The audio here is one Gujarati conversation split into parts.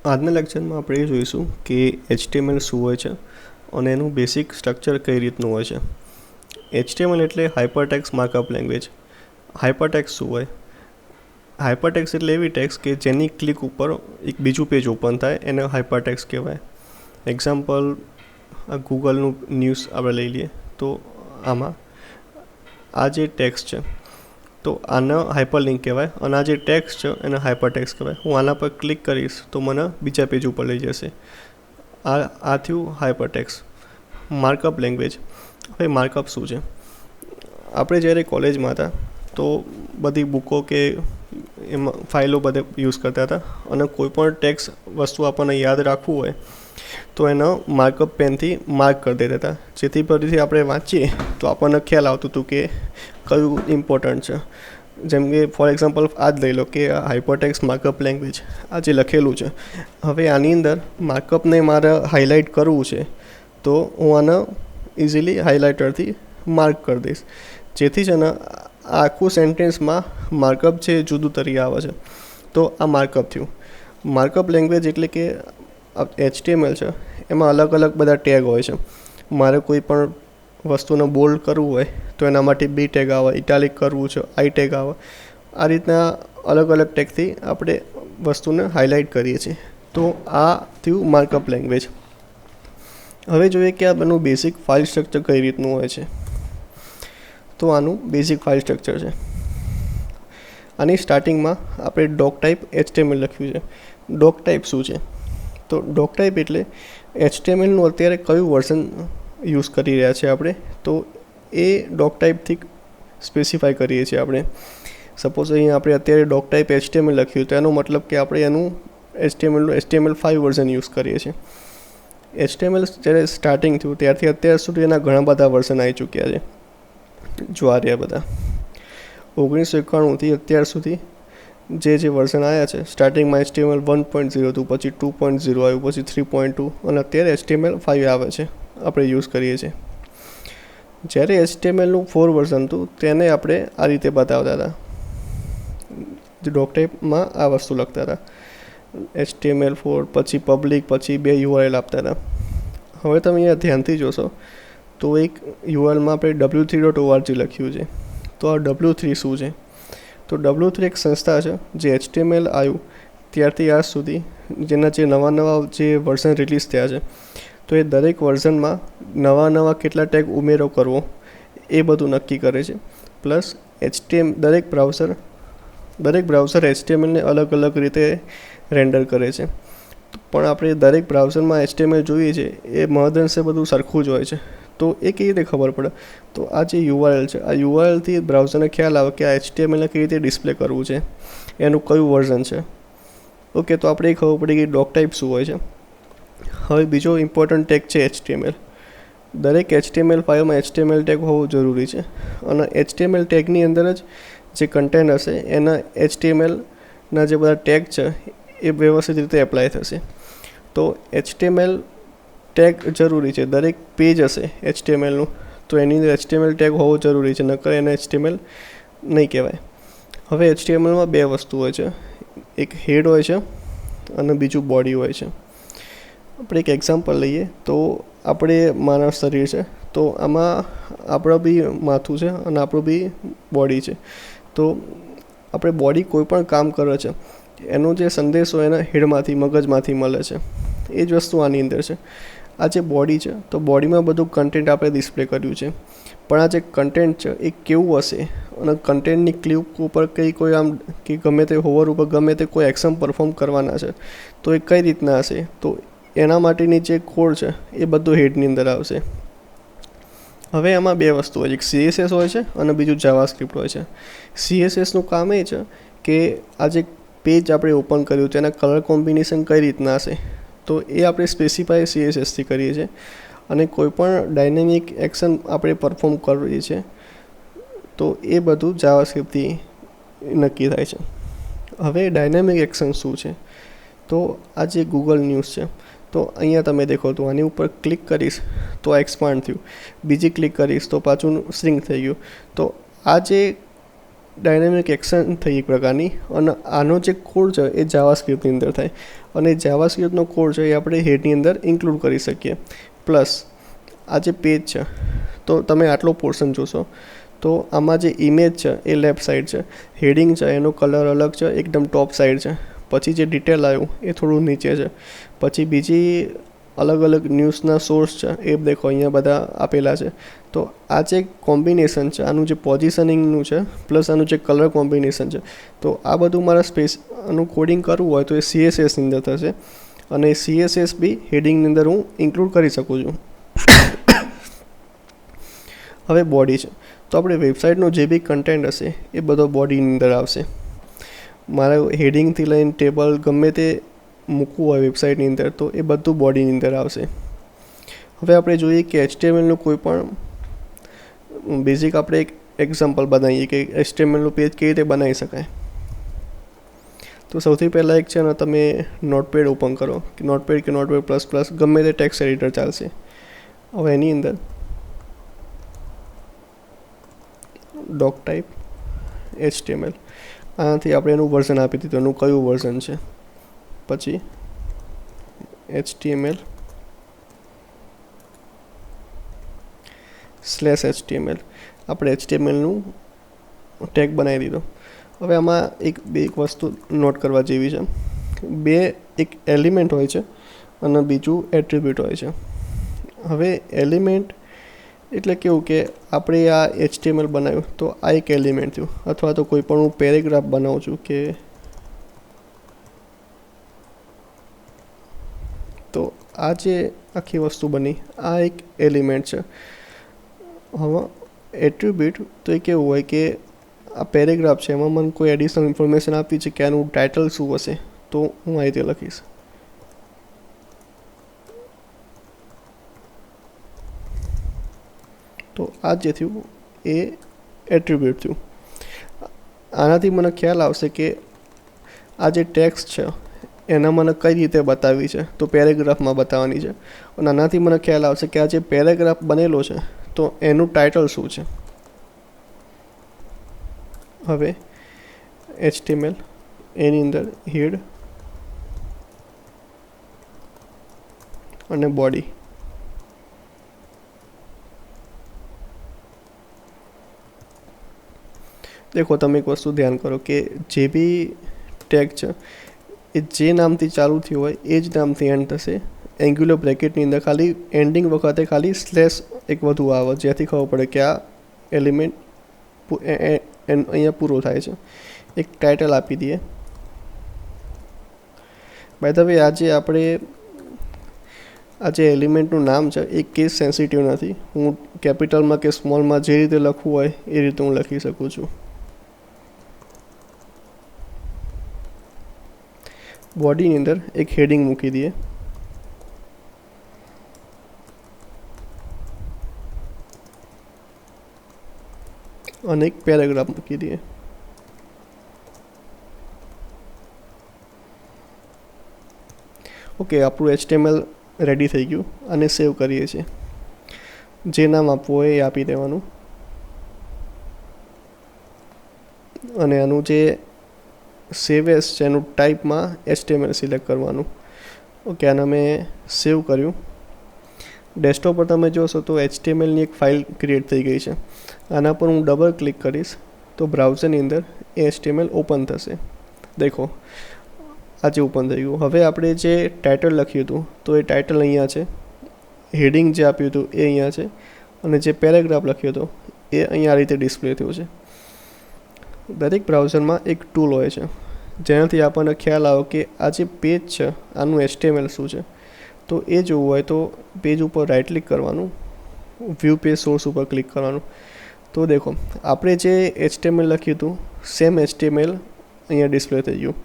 આજના લેક્ચરમાં આપણે એ જોઈશું કે HTML શું હોય છે અને એનું બેસિક સ્ટ્રક્ચર કઈ રીતનું હોય છે. HTML એટલે હાઇપરટેક્સ્ટ માર્કઅપ લેંગ્વેજ. હાઇપરટેક્સ્ટ શું હોય? હાઇપરટેક્સ્ટ એટલે એવી ટેક્સ્ટ કે જેની ક્લિક ઉપર એક બીજું પેજ ઓપન થાય એને હાઇપરટેક્સ્ટ કહેવાય. એક્ઝામ્પલ આ ગૂગલનું ન્યૂઝ આપણે લઈ લઈએ તો આમાં આ જે ટેક્સ્ટ છે તો આને હાઇપરલિંક કહેવાય અને આ જે ટેક્સ્ટ છે એને હાઇપરટેક્સ્ટ કહેવાય. હું આના પર ક્લિક કરીશ તો મને બીજા પેજ ઉપર લઈ જશે. આ થયું હાઇપરટેક્સ્ટ. Markup language. હવે માર્કઅપ શું છે? આપણે જ્યારે કોલેજમાં હતા તો બધી બુકો કે એમાં ફાઇલો બધે યુઝ કરતા હતા અને કોઈ પણ ટેક્સ્ટ વસ્તુ આપણને યાદ રાખવું હોય તો એનો માર્કઅપ પેનથી માર્ક કરી દેતા હતા, જેથી ફરીથી આપણે વાંચીએ તો આપણને ખ્યાલ આવતું હતું કે કયું ઇમ્પોર્ટન્ટ છે. જેમ કે ફોર એક્ઝામ્પલ આ જ લઈ લો કે આ હાઇપરટેક્સ્ટ માર્કઅપ લેંગ્વેજ આ જે લખેલું છે, હવે આની અંદર માર્કઅપને મારે હાઇલાઇટ કરવું છે તો હું આને ઇઝીલી હાઇલાઇટરથી માર્ક કરી દઈશ, જેથી છે ને આખું સેન્ટેન્સમાં માર્કઅપ છે જુદું તરીકે આવે છે. તો આ માર્કઅપ થયું. માર્કઅપ લેંગ્વેજ એટલે કે HTML છે એમાં અલગ અલગ બધા ટેગ હોય છે. મારે કોઈ પણ વસ્તુને બોલ્ડ કરવું હોય તો એના માટે B ટેગ આવે, ઇટાલિક કરવું છે I ટેગ આવે. આ રીતના અલગ અલગ ટેગથી આપણે વસ્તુને હાઇલાઇટ કરીએ છીએ. તો આ થયું માર્કઅપ લેંગ્વેજ. હવે જોઈએ કે આ બનું બેસિક ફાઇલ સ્ટ્રક્ચર કઈ રીતનું હોય છે. તો આનું બેસિક ફાઇલ સ્ટ્રક્ચર છે. આની સ્ટાર્ટિંગમાં આપણે ડોક ટાઈપ HTML લખ્યું છે. ડોક ટાઈપ શું છે? તો ડોક ટાઈપ એટલે HTMLનું અત્યારે કયું વર્ઝન યુઝ કરી રહ્યા છે આપણે, તો એ ડોક ટાઈપથી સ્પેસિફાઈ કરીએ છીએ આપણે. સપોઝ અહીં આપણે અત્યારે ડોક ટાઈપ HTML લખ્યું તો એનો મતલબ કે આપણે એનું HTML5 વર્ઝન યુઝ કરીએ છીએ. HTML જ્યારે સ્ટાર્ટિંગ થયું ત્યારથી અત્યાર સુધી એના ઘણા બધા વર્ઝન આવી ચૂક્યા છે. જો આ રહ્યા બધા 1991થી અત્યાર સુધી જે વર્ઝન આવ્યા છે. સ્ટાર્ટિંગમાં HTML 1.0 હતું, પછી 2.0 આવ્યું, પછી 3.2 અને અત્યારે HTML5 આવે છે આપણે યુઝ કરીએ છીએ. જ્યારે HTMLનું 4 વર્ઝન હતું તેને આપણે આ રીતે બતાવતા હતા. જે ડોક ટાઈપમાં આ વસ્તુ લખતા હતા HTML4, પછી પબ્લિક, પછી 2 URL આપતા હતા. હવે તમે અહીંયા ધ્યાનથી જોશો તો એક URLમાં આપણે w3.org લખ્યું છે. તો આ w3 શું છે? તો w3 એક સંસ્થા છે જે HTML આવ્યું ત્યારથી આજ સુધી જેના જે નવા જે વર્ઝન રિલીઝ થયા છે તો એ દરેક વર્ઝનમાં નવા કેટલા ટેગ ઉમેરો કરવો એ બધું નક્કી કરે છે. પ્લસ દરેક બ્રાઉઝર HTMLને અલગ અલગ રીતે રેન્ડર કરે છે. પણ આપણે દરેક બ્રાઉઝરમાં HTML જોઈએ છે એ મહદઅંશે બધું સરખું જ હોય છે. તો એ કેવી રીતે ખબર પડે? તો આ જે URL છે આ URLથી બ્રાઉઝરને ખ્યાલ આવે કે આ HTMLને કેવી રીતે ડિસ્પ્લે કરવું છે, એનું કયું વર્ઝન છે. ઓકે, તો આપણે એ ખબર પડી કે ડોક ટાઈપ શું હોય છે. હવે બીજો ઇમ્પોર્ટન્ટ ટેગ છે HTML. દરેક HTML ફાઇલમાં HTML ટેગ હોવું જરૂરી છે અને HTML ટેગની અંદર જ જે કન્ટેન્ટ હશે એના HTMLના જે બધા ટેગ છે એ વ્યવસ્થિત રીતે એપ્લાય થશે. તો HTML ટેગ જરૂરી છે. દરેક પેજ હશે HTMLનું તો એની અંદર HTML ટેગ હોવો જરૂરી છે, નકર એને HTML નહીં કહેવાય. હવે HTMLમાં બે વસ્તુ હોય છે, એક હેડ હોય છે અને બીજું બોડી હોય છે. આપણે એક એક્ઝામ્પલ લઈએ તો આપણે માનવ શરીર છે તો આમાં આપણું બી માથું છે અને આપણું બી બોડી છે. તો આપણે બોડી કોઈ પણ કામ કરે છે એનો જે સંદેશો એના હેડમાંથી મગજમાંથી મળે છે. એ જ વસ્તુ આની અંદર છે. આ જે બોડી છે તો બોડીમાં બધું કન્ટેન્ટ આપણે ડિસ્પ્લે કર્યું છે, પણ આ જે કન્ટેન્ટ છે એ કેવું હશે અને કન્ટેન્ટની ક્લિક ઉપર કોઈ આમ કે ગમે તે હોવર ઉપર ગમે તે કોઈ એક્શન પરફોર્મ કરવાના છે તો એ કઈ રીતના હશે, તો એના માટેની જે કોડ છે એ બધું હેડની અંદર આવશે. હવે એમાં બે વસ્તુ હોય છે, એક CSS હોય છે અને બીજું જાવાસ્ક્રિપ્ટ હોય છે. CSSનું કામ એ છે કે આ જે પેજ આપણે ઓપન કર્યું છે એના કલર કોમ્બિનેશન કઈ રીતના હશે તો એ આપણે સ્પેસિફાઈ CSSથી કરીએ છીએ. અને કોઈ પણ ડાયનેમિક એક્શન આપણે પરફોર્મ કરીએ છીએ તો એ બધું જાવાસ્ક્રિપ્ટથી નક્કી થાય છે. હવે ડાયનેમિક એક્શન શું છે? તો આ જે ગૂગલ ન્યૂઝ છે તો અહીંયા તમે દેખો તો આની ઉપર ક્લિક કરીશ તો આ એક્સપાન્ડ થયું, બીજી ક્લિક કરીશ તો પાછું શ્રિંક થઈ ગયું. તો આ જે ડાયનેમિક એક્શન થઈ એક પ્રકારની, અને આનો જે કોડ છે એ જાવાસ્ક્રિપ્ટની અંદર થાય, અને જાવાસ્ક્રિપ્ટનો કોડ છે એ આપણે હેડની અંદર ઇન્ક્લુડ કરી શકીએ. પ્લસ આ જે પેજ છે તો તમે આટલો પોર્શન જોશો તો આમાં જે ઇમેજ છે એ લેફ્ટ સાઈડ છે, હેડિંગ છે એનો કલર અલગ છે, એકદમ ટોપ સાઈડ છે, પછી જે ડિટેલ આવ્યું એ થોડું નીચે છે, પછી બીજી અલગ અલગ ન્યૂઝના સોર્સ છે એ દેખો અહીંયા બધા આપેલા છે. તો આ જે કોમ્બિનેશન છે આનું જે પોઝિશનિંગનું છે પ્લસ આનું જે કલર કોમ્બિનેશન છે, તો આ બધું મારા આનું કોડિંગ કરવું હોય તો એ CSSની અંદર થશે, અને CSS બી હેડિંગની અંદર હું ઇન્ક્લુડ કરી શકું છું. હવે બોડી છે તો આપણે વેબસાઇટનો જે બી કન્ટેન્ટ હશે એ બધો બોડીની અંદર આવશે. મારે હેડિંગથી લઈને ટેબલ ગમે તે મૂકવું હોય વેબસાઇટની અંદર તો એ બધું બોડીની અંદર આવશે. હવે આપણે જોઈએ કે HTMLનું કોઈ પણ બેઝિક આપણે એક એક્ઝામ્પલ બનાવીએ કે HTMLનું પેજ કેવી રીતે બનાવી શકાય. તો સૌથી પહેલાં એક છે ને તમે નોટપેડ ઓપન કરો, કે નોટપેડ પ્લસ પ્લસ ગમે તે ટેક્સ્ટ એડિટર ચાલશે. હવે એની અંદર ડોક ટાઈપ HTML, આનાથી આપણે એનું વર્ઝન આપી દીધું, એનું કયું વર્ઝન છે. પછી HTML/HTML આપણે HTMLનું ટેગ બનાવી દીધો. હવે આમાં બે વસ્તુ નોટ કરવા જેવી છે. બે એક એલિમેન્ટ હોય છે અને બીજું એટ્રીબ્યુટ હોય છે. હવે એલિમેન્ટ એટલે કેવું કે આપણે આ HTML બનાવ્યું તો આ એક એલિમેન્ટ થયું, અથવા તો કોઈ પણ હું પેરેગ્રાફ બનાવું છું કે તો આ જે આખી વસ્તુ બની આ એક એલિમેન્ટ છે. હવે એટ્રીબ્યુટ તો એ કેવું હોય કે આ પેરેગ્રાફ છે એમાં મને કોઈ એડિશનલ ઇન્ફોર્મેશન આપી છે કે આનું ટાઇટલ શું હશે, તો હું આ રીતે લખીશ. તો આ જે થયું એ એટ્રીબ્યુટ થયું. આનાથી મને ખ્યાલ આવશે કે આ જે ટેક્સ્ટ છે એના મને કઈ રીતે બતાવી છે, તો પેરેગ્રાફમાં બતાવવાની છે. અને આનાથી મને ખ્યાલ આવશે કે આ જે પેરેગ્રાફ બનેલો છે તો એનું ટાઇટલ શું છે. હવે HTML એની અંદર હેડ અને બોડી. દેખો તમે એક વસ્તુ ધ્યાન કરો કે જે બી ટેગ છે એ જે નામથી ચાલુ થયું હોય એ જ નામથી એન્ડ થશે. એન્ગ્યુલર બ્રેકેટની અંદર ખાલી એન્ડિંગ વખતે ખાલી સ્લેશ એક વધુ આવે, જેથી ખબર પડે કે આ એલિમેન્ટ અહીંયા પૂરો થાય છે. એક ટાઇટલ આપી દઈએ. બાય ધ વે આજે આપણે આ જે એલિમેન્ટનું નામ છે એ કેસ સેન્સિટિવ નથી. હું કેપિટલમાં કે સ્મોલમાં જે રીતે લખવું હોય એ રીતે હું લખી શકું છું. બોડીની અંદર એક હેડિંગ મૂકી દઈએ. અને એક પેરેગ્રાફ મૂકી દઈએ. ઓકે, આપણું HTML રેડી થઈ ગયું અને સેવ કરીએ છીએ. જે નામ આપવું હોય એ આપી દેવાનું. અને આનું જે સેવ એઝ છે એનું ટાઈપમાં HTML સિલેક્ટ કરવાનું. ઓકે, આને મેં સેવ કર્યું. ડેસ્કટોપ પર તમે જોશો તો HTMLની એક ફાઇલ ક્રિએટ થઈ ગઈ છે. આના પર હું ડબલ ક્લિક કરીશ તો બ્રાઉઝરની અંદર એ HTML ઓપન થશે. દેખો આજે ઓપન થઈ ગયું. હવે આપણે જે ટાઇટલ લખ્યું હતું તો એ ટાઇટલ અહીંયા છે, હેડિંગ જે આપ્યું હતું એ અહીંયા છે, અને જે પેરેગ્રાફ લખ્યો હતો એ અહીંયા આ રીતે ડિસ્પ્લે થયું છે. દરેક બ્રાઉઝરમાં એક ટૂલ હોય છે જેનાથી આપણને ખ્યાલ આવે કે આ જે પેજ છે આનું HTML શું છે. તો એ જોવું હોય તો પેજ ઉપર રાઇટ ક્લિક કરવાનું, વ્યૂ પેજ સોર્સ ઉપર ક્લિક કરવાનું. તો દેખો આપણે જે HTML લખ્યું હતું સેમ HTML અહીંયા ડિસ્પ્લે થઈ ગયું.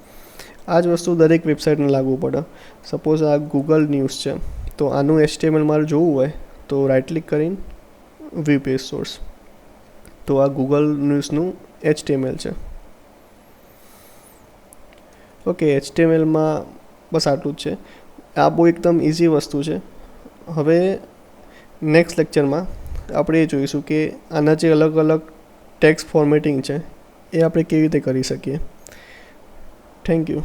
આ જ વસ્તુ દરેક વેબસાઇટને લાગુ પડે. સપોઝ આ ગૂગલ ન્યૂઝ છે તો આનું HTML મારે જોવું હોય તો રાઇટ ક્લિક કરીને વ્યૂ પેજ સોર્સ. તો આ ગૂગલ ન્યૂઝનું HTML છે. ઓકે, HTMLમાં બસ આટલું જ છે. આ બહુ એકદમ ઇઝી વસ્તુ છે. હવે નેક્સ્ટ લેક્ચરમાં આપણે એ જોઈશું કે આના જે અલગ અલગ ટેક્સ્ટ ફોર્મેટિંગ છે એ આપણે કેવી રીતે કરી શકીએ. Thank you.